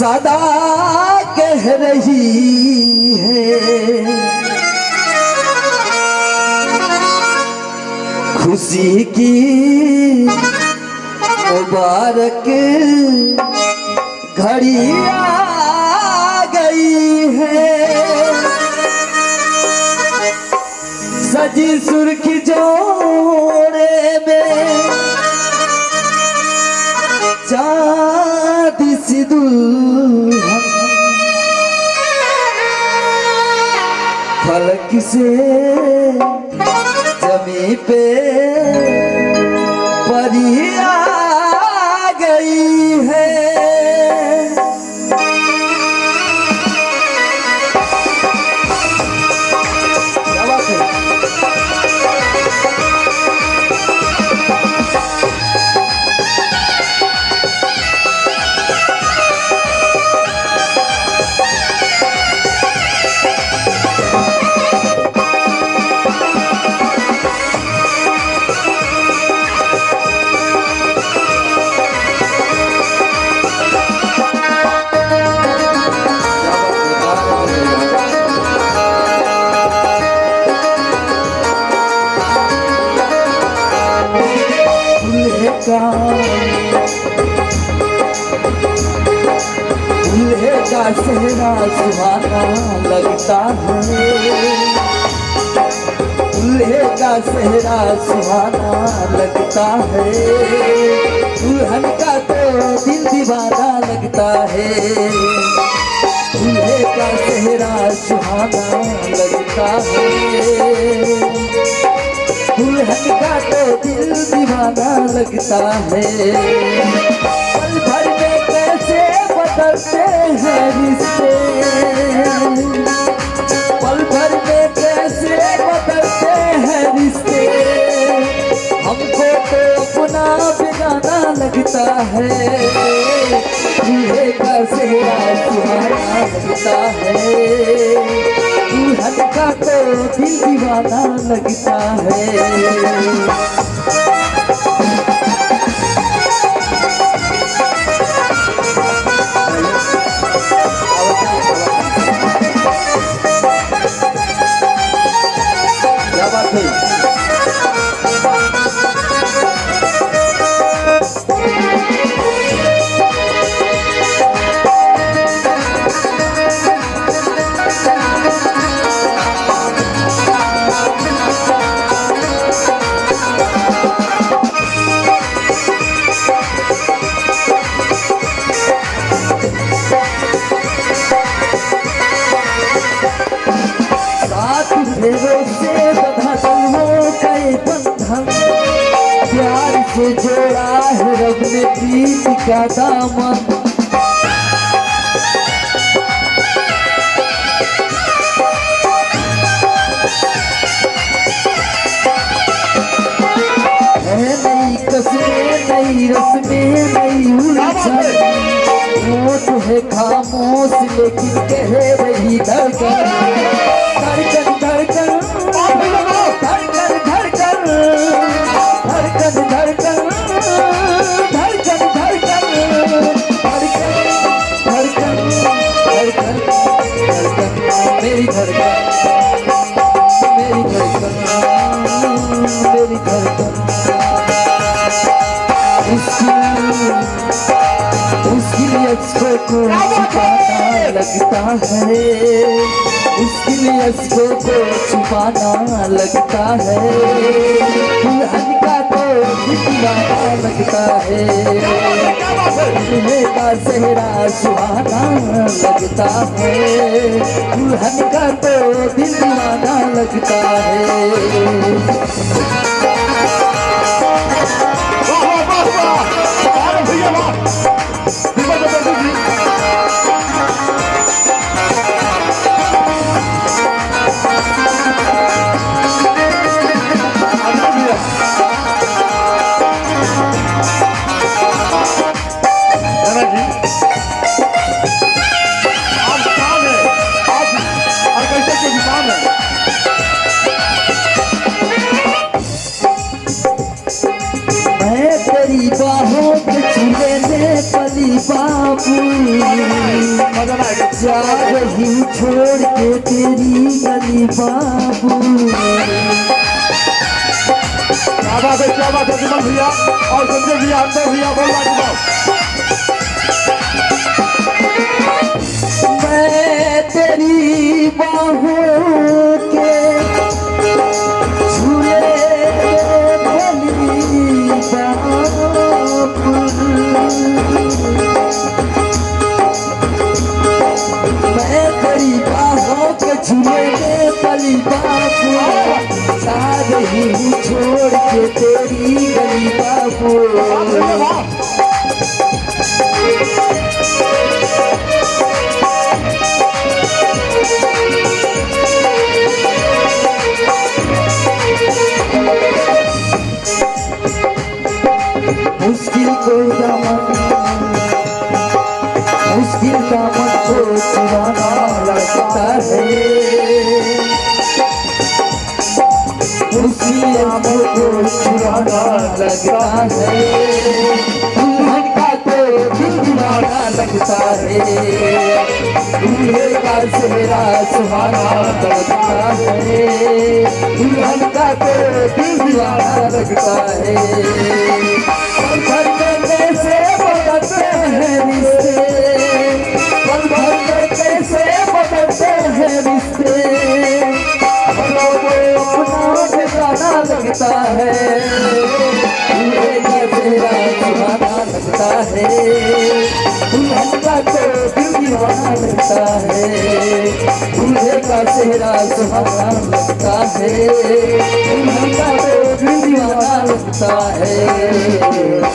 सदा कह रही है खुशी की मुबारक घड़ी आ गई है। सजी सुर्खी जोड़े में चांदी सी दुल्हन फलक से जमी पे परी आ गई है। क्या बात है? दूल्हे का सेहरा सुहाना लगता है। दूल्हे का सेहरा सुहाना लगता है। दुल्हन का तो दिल दीवाना लगता है। दूल्हे का सेहरा सुहाना लगता है। दुल्हन का तो दिल दीवाना लगता है। पल भर में कैसे बदलते हैं रिश्ते। पल भर में कैसे बदलते हैं रिश्ते। हमको तो अपना बेगाना लगता है। दूल्हे का सेहरा सुहाना लगता है। दुल्हन का तो दिल दीवाना लगता है। क्या बात है? फेरों से बंधा दिलों का ये बंधन प्यार से जोड़ा है रब ने प्रीत का दामन। है नई कसमें नई रस्में नई उलझन। होठ है खामोश लेकिन कह रही धड़कन। धड़कन धड़कन धड़कन धड़कन धड़कन धड़कन धड़कन धड़कन धड़कन धड़कन धड़कन मेरी धड़कन मेरी धड़कन मेरी धड़कन। उसकी अश्कों को छुपाना लगता है। उसके लिए अश्कों को छुपाना लगता है। दुल्हन का तो दीवाना लगता है। दूल्हे का सेहरा सुहाना लगता है। दुल्हन का तो दिल दीवाना लगता है। बाबू जा रही छोड़ के तेरी गली बाबू। क्या बात है विमल भैया और संजय भैया अंदर भैया बोल रहा मैं तेरी बाहों के झूले भली बाबू। मैं तेरी बाहों के झूले भली बाबू जा रही हूँ छोड़ के तेरी गली बाबू। मुश्किल को दामन को चुराना लगता है। मुश्किल को चुराना लगता है। दुल्हन का तो दिल दीवाना लगता है। दूल्हे का चेहरा सुहाना लगता है। दुल्हन का तो दिल दीवाना लगता है। पल भर में कैसे बदलते हैं रिश्ते, पल भर में कैसे बदलते हैं रिश्ते। अपनों को अपना ठिकाना लगता है। दूल्हे का चेहरा सुहाना लगता है। दुल्हन का तो दिल दीवाना लगता है। दूल्हे का चेहरा सुहाना लगता है। दुल्हन का तो दिल दीवाना लगता है।